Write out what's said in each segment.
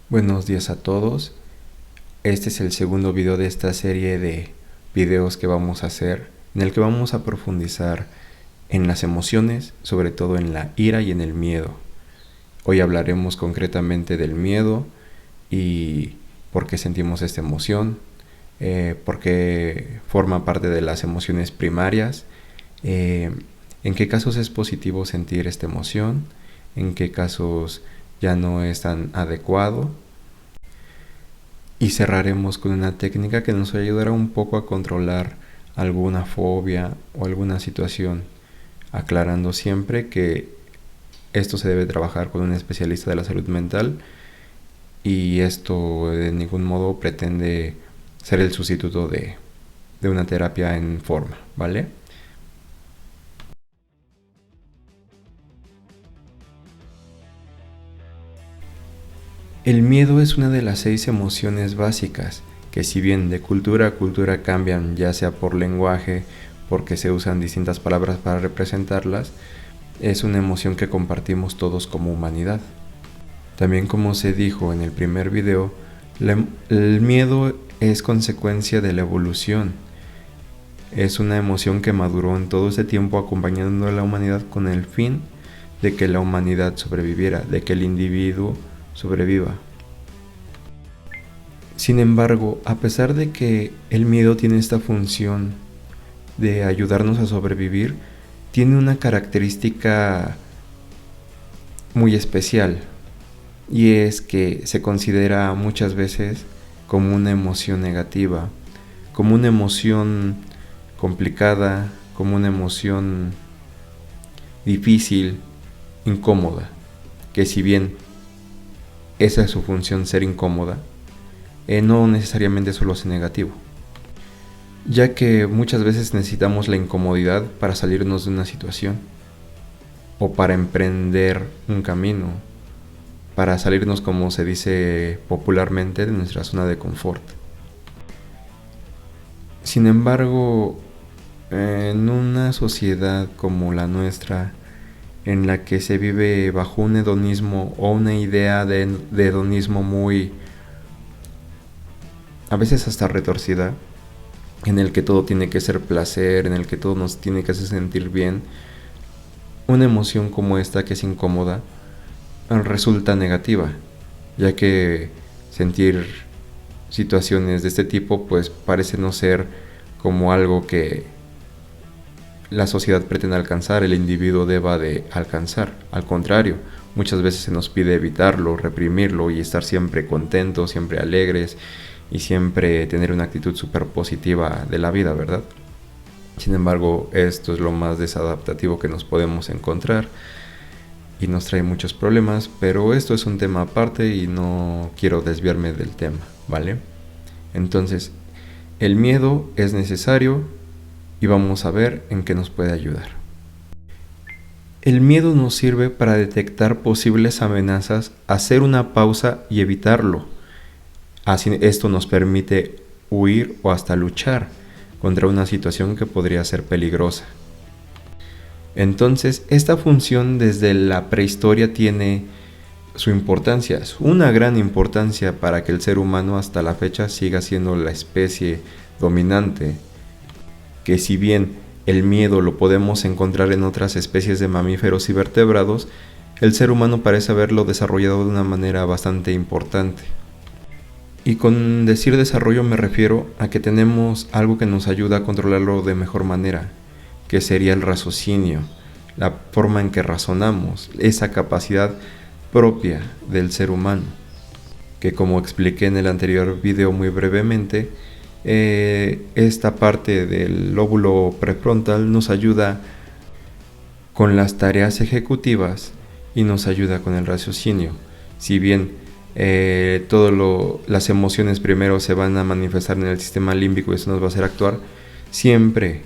Buenos días a todos. Este es el segundo video de esta serie de videos que vamos a hacer, en el que vamos a profundizar en las emociones, sobre todo en la ira y en el miedo. Hoy hablaremos concretamente del miedo y por qué sentimos esta emoción, por qué forma parte de las emociones primarias, en qué casos es positivo sentir esta emoción, en qué casos ya no es tan adecuado. Y cerraremos con una técnica que nos ayudará un poco a controlar alguna fobia o alguna situación, aclarando siempre que esto se debe trabajar con un especialista de la salud mental y esto de ningún modo pretende ser el sustituto de una terapia en forma, ¿vale? El miedo es una de las 6 emociones básicas que, si bien de cultura a cultura cambian, ya sea por lenguaje, porque se usan distintas palabras para representarlas, es una emoción que compartimos todos como humanidad. También, como se dijo en el primer video, el miedo es consecuencia de la evolución. Es una emoción que maduró en todo ese tiempo acompañando a la humanidad con el fin de que la humanidad sobreviviera, de que el individuo sobreviva. Sin embargo, a pesar de que el miedo tiene esta función de ayudarnos a sobrevivir, tiene una característica muy especial, y es que se considera muchas veces como una emoción negativa, como una emoción complicada, como una emoción difícil, incómoda, que si bien esa es su función, ser incómoda, no necesariamente solo es negativo, ya que muchas veces necesitamos la incomodidad para salirnos de una situación o para emprender un camino, para salirnos, como se dice popularmente, de nuestra zona de confort. Sin embargo, en una sociedad como la nuestra, en la que se vive bajo un hedonismo o una idea de hedonismo muy, a veces hasta retorcida, en el que todo tiene que ser placer, en el que todo nos tiene que hacer sentir bien, una emoción como esta, que es incómoda, resulta negativa, ya que sentir situaciones de este tipo pues parece no ser como algo que la sociedad pretende alcanzar, el individuo deba de alcanzar. Al contrario, muchas veces se nos pide evitarlo, reprimirlo y estar siempre contentos, siempre alegres y siempre tener una actitud súper positiva de la vida, ¿verdad? Sin embargo, esto es lo más desadaptativo que nos podemos encontrar y nos trae muchos problemas, pero esto es un tema aparte y no quiero desviarme del tema, ¿vale? Entonces, el miedo es necesario y vamos a ver en qué nos puede ayudar. El miedo nos sirve para detectar posibles amenazas, hacer una pausa y evitarlo. Así, esto nos permite huir o hasta luchar contra una situación que podría ser peligrosa. Entonces, esta función desde la prehistoria tiene su importancia, es una gran importancia para que el ser humano hasta la fecha siga siendo la especie dominante, que si bien el miedo lo podemos encontrar en otras especies de mamíferos y vertebrados, el ser humano parece haberlo desarrollado de una manera bastante importante. Y con decir desarrollo me refiero a que tenemos algo que nos ayuda a controlarlo de mejor manera, que sería el raciocinio, la forma en que razonamos, esa capacidad propia del ser humano, que, como expliqué en el anterior video muy brevemente, esta parte del lóbulo prefrontal nos ayuda con las tareas ejecutivas y nos ayuda con el raciocinio. Si bien las emociones primero se van a manifestar en el sistema límbico y eso nos va a hacer actuar, siempre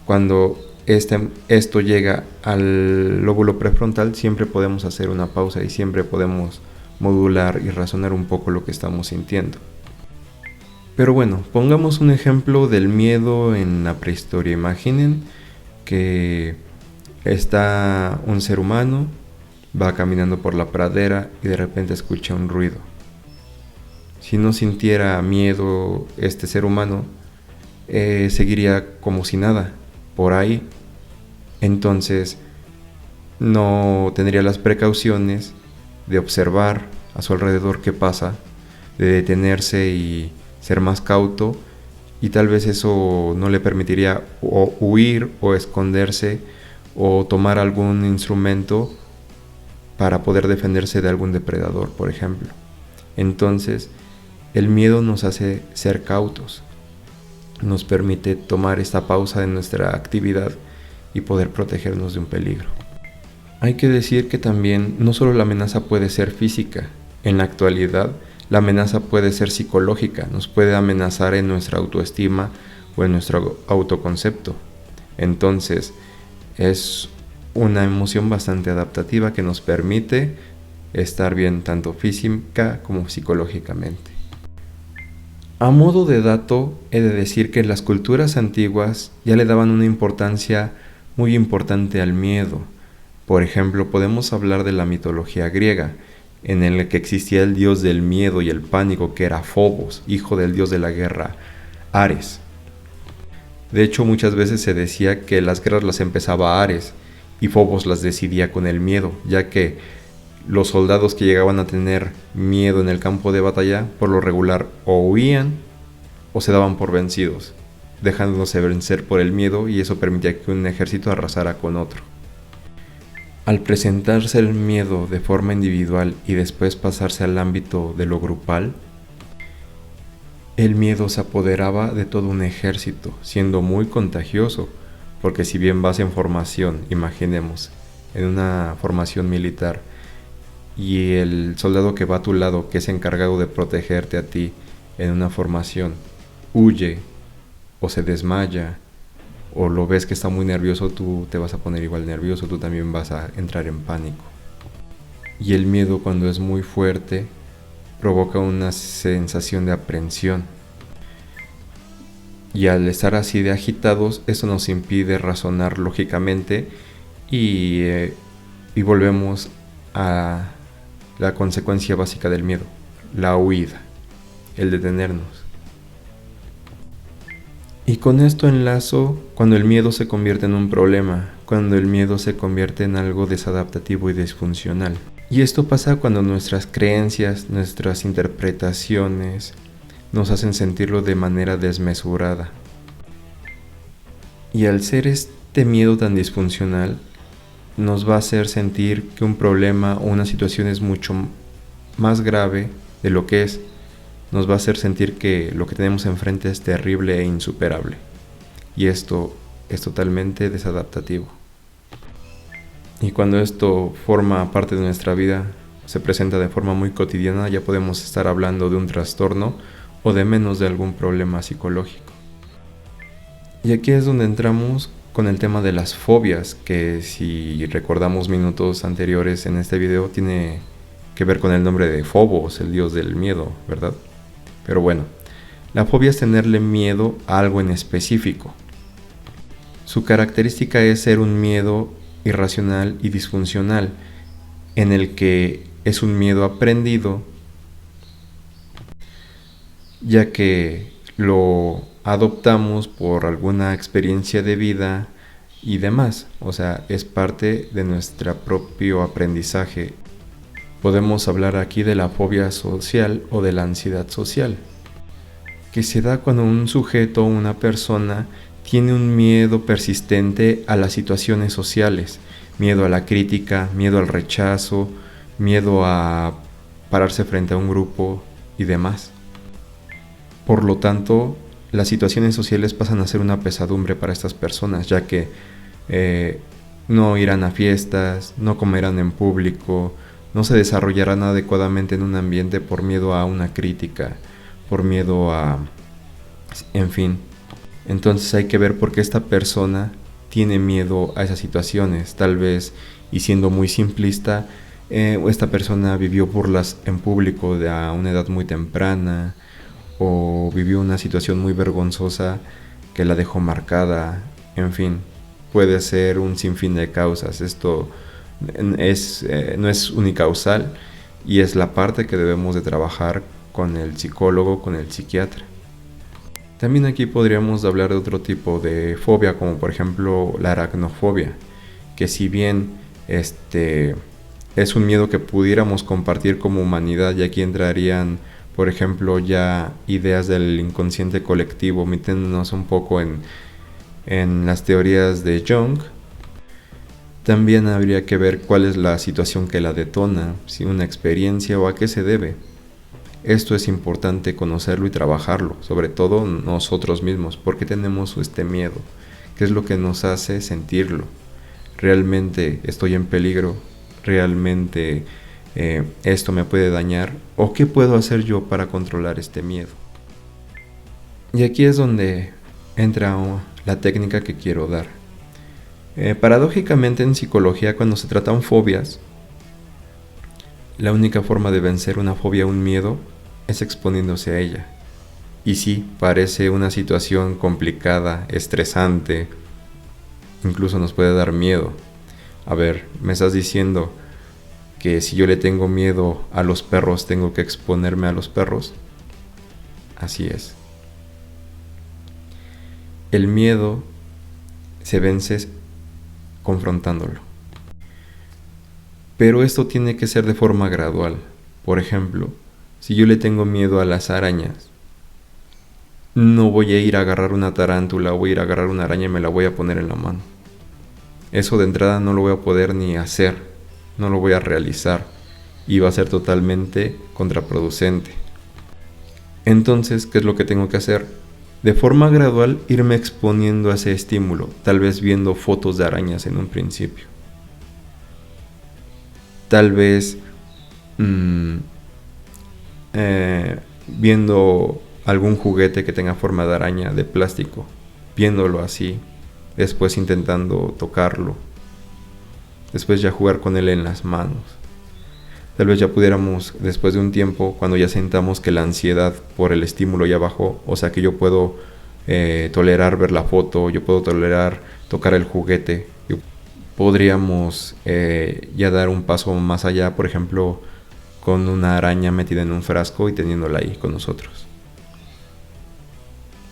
cuando esto llega al lóbulo prefrontal, siempre podemos hacer una pausa y siempre podemos modular y razonar un poco lo que estamos sintiendo. Pero bueno, pongamos un ejemplo del miedo en la prehistoria. Imaginen que está un ser humano, va caminando por la pradera y de repente escucha un ruido. Si no sintiera miedo este ser humano, seguiría como si nada por ahí. Entonces no tendría las precauciones de observar a su alrededor qué pasa, de detenerse y ser más cauto, y tal vez eso no le permitiría o huir o esconderse o tomar algún instrumento para poder defenderse de algún depredador, por ejemplo. Entonces, el miedo nos hace ser cautos, nos permite tomar esta pausa de nuestra actividad y poder protegernos de un peligro. Hay que decir que también no solo la amenaza puede ser física. En la actualidad, la amenaza puede ser psicológica, nos puede amenazar en nuestra autoestima o en nuestro autoconcepto. Entonces, es una emoción bastante adaptativa que nos permite estar bien tanto física como psicológicamente. A modo de dato, he de decir que las culturas antiguas ya le daban una importancia muy importante al miedo. Por ejemplo, podemos hablar de la mitología griega, en el que existía el dios del miedo y el pánico, que era Fobos, hijo del dios de la guerra, Ares. De hecho, muchas veces se decía que las guerras las empezaba Ares y Fobos las decidía con el miedo, ya que los soldados que llegaban a tener miedo en el campo de batalla, por lo regular o huían o se daban por vencidos, dejándose vencer por el miedo, y eso permitía que un ejército arrasara con otro. Al presentarse el miedo de forma individual y después pasarse al ámbito de lo grupal, el miedo se apoderaba de todo un ejército, siendo muy contagioso, porque si bien vas en formación, imaginemos, en una formación militar, y el soldado que va a tu lado, que es encargado de protegerte a ti en una formación, huye o se desmaya, o lo ves que está muy nervioso, tú te vas a poner igual nervioso, tú también vas a entrar en pánico. Y el miedo, cuando es muy fuerte, provoca una sensación de aprensión. Y al estar así de agitados, eso nos impide razonar lógicamente y volvemos a la consecuencia básica del miedo, la huida, el detenernos. Y con esto enlazo cuando el miedo se convierte en un problema, cuando el miedo se convierte en algo desadaptativo y disfuncional. Y esto pasa cuando nuestras creencias, nuestras interpretaciones nos hacen sentirlo de manera desmesurada. Y al ser este miedo tan disfuncional, nos va a hacer sentir que un problema o una situación es mucho más grave de lo que es. Nos va a hacer sentir que lo que tenemos enfrente es terrible e insuperable. Y esto es totalmente desadaptativo. Y cuando esto forma parte de nuestra vida, se presenta de forma muy cotidiana, ya podemos estar hablando de un trastorno o de menos de algún problema psicológico. Y aquí es donde entramos con el tema de las fobias, que si recordamos minutos anteriores en este video, tiene que ver con el nombre de Fobos, el dios del miedo, ¿verdad? Pero bueno, la fobia es tenerle miedo a algo en específico. Su característica es ser un miedo irracional y disfuncional, en el que es un miedo aprendido, ya que lo adoptamos por alguna experiencia de vida y demás, o sea, es parte de nuestro propio aprendizaje. Podemos hablar aquí de la fobia social o de la ansiedad social, que se da cuando un sujeto o una persona tiene un miedo persistente a las situaciones sociales, miedo a la crítica, miedo al rechazo, miedo a pararse frente a un grupo y demás. Por lo tanto, las situaciones sociales pasan a ser una pesadumbre para estas personas, ya que no irán a fiestas, no comerán en público, no se desarrollarán adecuadamente en un ambiente por miedo a una crítica, por miedo a... en fin. Entonces hay que ver por qué esta persona tiene miedo a esas situaciones. Tal vez, y siendo muy simplista, esta persona vivió burlas en público a una edad muy temprana, o vivió una situación muy vergonzosa que la dejó marcada. En fin, puede ser un sinfín de causas. Esto no es unicausal, y es la parte que debemos de trabajar con el psicólogo, con el psiquiatra. También aquí podríamos hablar de otro tipo de fobia, como por ejemplo la aracnofobia, que si bien es un miedo que pudiéramos compartir como humanidad, y aquí entrarían, por ejemplo, ya ideas del inconsciente colectivo, metiéndonos un poco en las teorías de Jung. También habría que ver cuál es la situación que la detona, si una experiencia o a qué se debe. Esto es importante conocerlo y trabajarlo, sobre todo nosotros mismos, porque tenemos este miedo, qué es lo que nos hace sentirlo. ¿Realmente estoy en peligro? ¿Realmente esto me puede dañar? ¿O qué puedo hacer yo para controlar este miedo? Y aquí es donde entra la técnica que quiero dar. Paradójicamente en psicología, cuando se tratan fobias, la única forma de vencer una fobia o un miedo es exponiéndose a ella. Y sí, parece una situación complicada, estresante, incluso nos puede dar miedo. A ver, me estás diciendo que si yo le tengo miedo a los perros, tengo que exponerme a los perros. Así es. El miedo se vence confrontándolo. Pero esto tiene que ser de forma gradual. Por ejemplo, si yo le tengo miedo a las arañas, no voy a ir a agarrar una tarántula, voy a ir a agarrar una araña y me la voy a poner en la mano. Eso de entrada no lo voy a poder ni hacer, no lo voy a realizar y va a ser totalmente contraproducente. Entonces, ¿qué es lo que tengo que hacer? De forma gradual irme exponiendo a ese estímulo, tal vez viendo fotos de arañas en un principio. Tal vez viendo algún juguete que tenga forma de araña de plástico, viéndolo así, después intentando tocarlo, después ya jugar con él en las manos. Tal vez ya pudiéramos, después de un tiempo, cuando ya sentamos que la ansiedad por el estímulo ya bajó, o sea que yo puedo tolerar ver la foto, yo puedo tolerar tocar el juguete, podríamos ya dar un paso más allá, por ejemplo, con una araña metida en un frasco y teniéndola ahí con nosotros.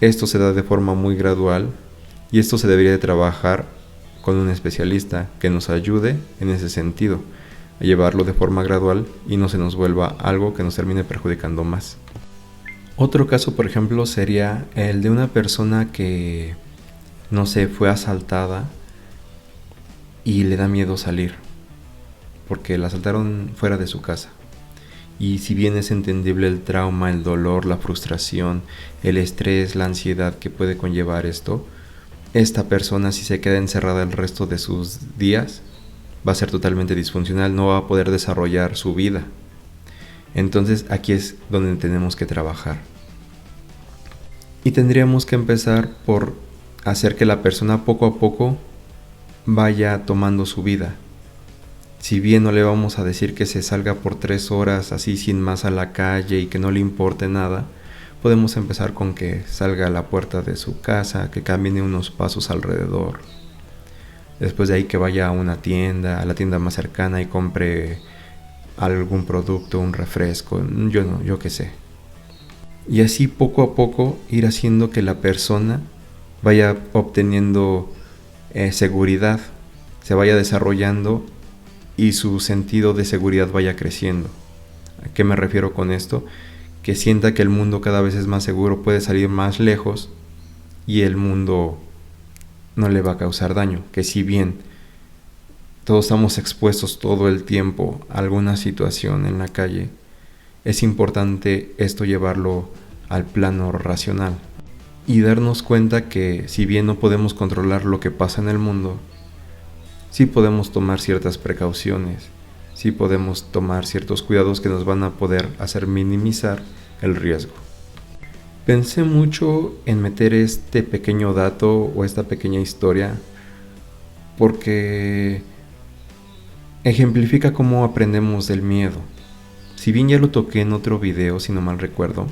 Esto se da de forma muy gradual y esto se debería de trabajar con un especialista que nos ayude en ese sentido, a llevarlo de forma gradual y no se nos vuelva algo que nos termine perjudicando más. Otro caso, por ejemplo, sería el de una persona que, no sé, fue asaltada y le da miedo salir porque la asaltaron fuera de su casa. Y si bien es entendible el trauma, el dolor, la frustración, el estrés, la ansiedad que puede conllevar esto, esta persona, si se queda encerrada el resto de sus días, va a ser totalmente disfuncional, no va a poder desarrollar su vida. Entonces aquí es donde tenemos que trabajar. Y tendríamos que empezar por hacer que la persona poco a poco vaya tomando su vida. Si bien no le vamos a decir que se salga por 3 horas así sin más a la calle y que no le importe nada, podemos empezar con que salga a la puerta de su casa, que camine unos pasos alrededor. Después de ahí que vaya a una tienda, a la tienda más cercana y compre algún producto, un refresco, yo qué sé. Y así poco a poco ir haciendo que la persona vaya obteniendo seguridad, se vaya desarrollando y su sentido de seguridad vaya creciendo. ¿A qué me refiero con esto? Que sienta que el mundo cada vez es más seguro, puede salir más lejos y el mundo no le va a causar daño. Que si bien todos estamos expuestos todo el tiempo a alguna situación en la calle, es importante esto llevarlo al plano racional y darnos cuenta que si bien no podemos controlar lo que pasa en el mundo, sí podemos tomar ciertas precauciones, sí podemos tomar ciertos cuidados que nos van a poder hacer minimizar el riesgo. Pensé mucho en meter este pequeño dato o esta pequeña historia porque ejemplifica cómo aprendemos del miedo. Si bien ya lo toqué en otro video, si no mal recuerdo,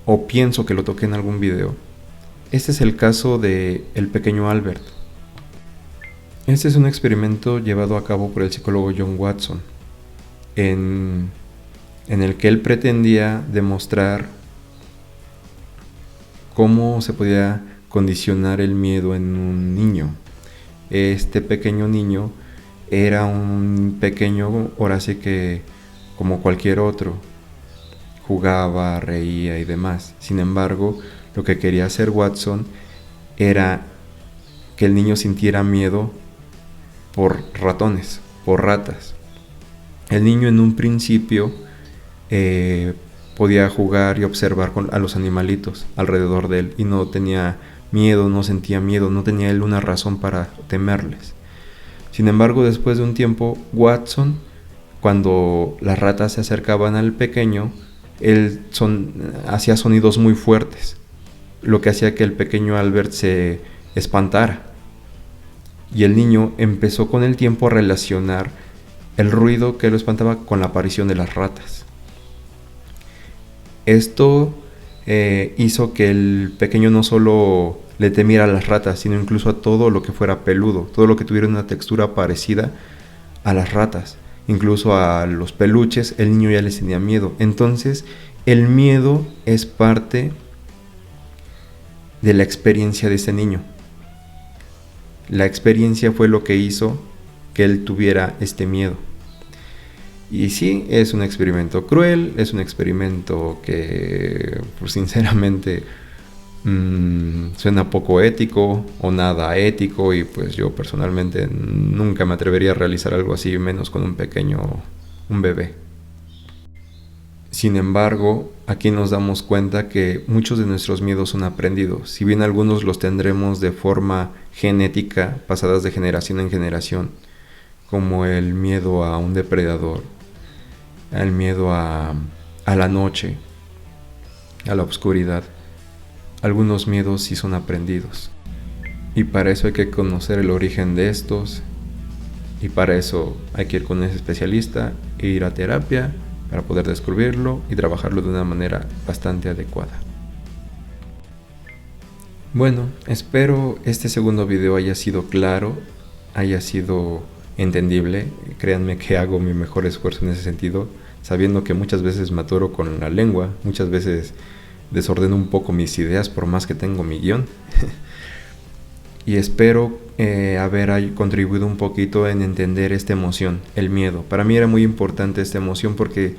o pienso que lo toqué en algún video, este es el caso de el pequeño Albert. Este es un experimento llevado a cabo por el psicólogo John Watson en en el que él pretendía demostrar cómo se podía condicionar el miedo en un niño. Este pequeño niño era un pequeño, ahora sí que como cualquier otro, jugaba, reía y demás. Sin embargo, lo que quería hacer Watson era que el niño sintiera miedo por ratones, por ratas. El niño en un principio podía jugar y observar a los animalitos alrededor de él y no tenía miedo, no sentía miedo, no tenía él una razón para temerles. Sin embargo, después de un tiempo, Watson, cuando las ratas se acercaban al pequeño, él hacía sonidos muy fuertes, lo que hacía que el pequeño Albert se espantara. Y el niño empezó con el tiempo a relacionar el ruido que lo espantaba con la aparición de las ratas. Esto hizo que el pequeño no solo le temiera a las ratas, sino incluso a todo lo que fuera peludo, todo lo que tuviera una textura parecida a las ratas. Incluso a los peluches, el niño ya les tenía miedo. Entonces, el miedo es parte de la experiencia de ese niño. La experiencia fue lo que hizo que él tuviera este miedo. Y sí, es un experimento cruel, es un experimento que, pues, sinceramente, suena poco ético o nada ético, y pues yo personalmente nunca me atrevería a realizar algo así, menos con un bebé. Sin embargo, aquí nos damos cuenta que muchos de nuestros miedos son aprendidos. Si bien algunos los tendremos de forma genética, pasadas de generación en generación, como el miedo a un depredador, el miedo a la noche, a la oscuridad. Algunos miedos sí son aprendidos. Y para eso hay que conocer el origen de estos. Y para eso hay que ir con ese especialista e ir a terapia para poder descubrirlo y trabajarlo de una manera bastante adecuada. Bueno, espero este segundo video haya sido claro, haya sido entendible. Créanme que hago mi mejor esfuerzo en ese sentido, sabiendo que muchas veces me atoro con la lengua, muchas veces desordeno un poco mis ideas por más que tengo mi guión. Y espero haber contribuido un poquito en entender esta emoción, el miedo. Para mí era muy importante esta emoción porque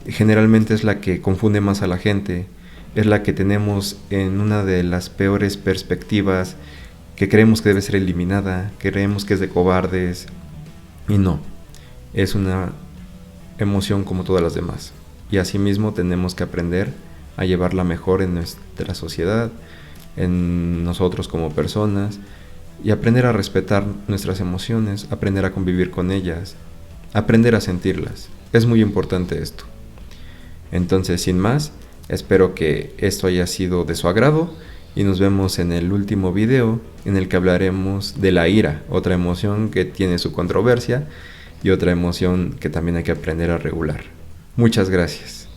generalmente es la que confunde más a la gente, es la que tenemos en una de las peores perspectivas, que creemos que debe ser eliminada, creemos que es de cobardes, y no, es una emoción como todas las demás. Y asimismo tenemos que aprender a llevarla mejor en nuestra sociedad, en nosotros como personas, y aprender a respetar nuestras emociones, aprender a convivir con ellas, aprender a sentirlas. Es muy importante esto. Entonces, sin más, espero que esto haya sido de su agrado y nos vemos en el último video en el que hablaremos de la ira, otra emoción que tiene su controversia y otra emoción que también hay que aprender a regular. Muchas gracias.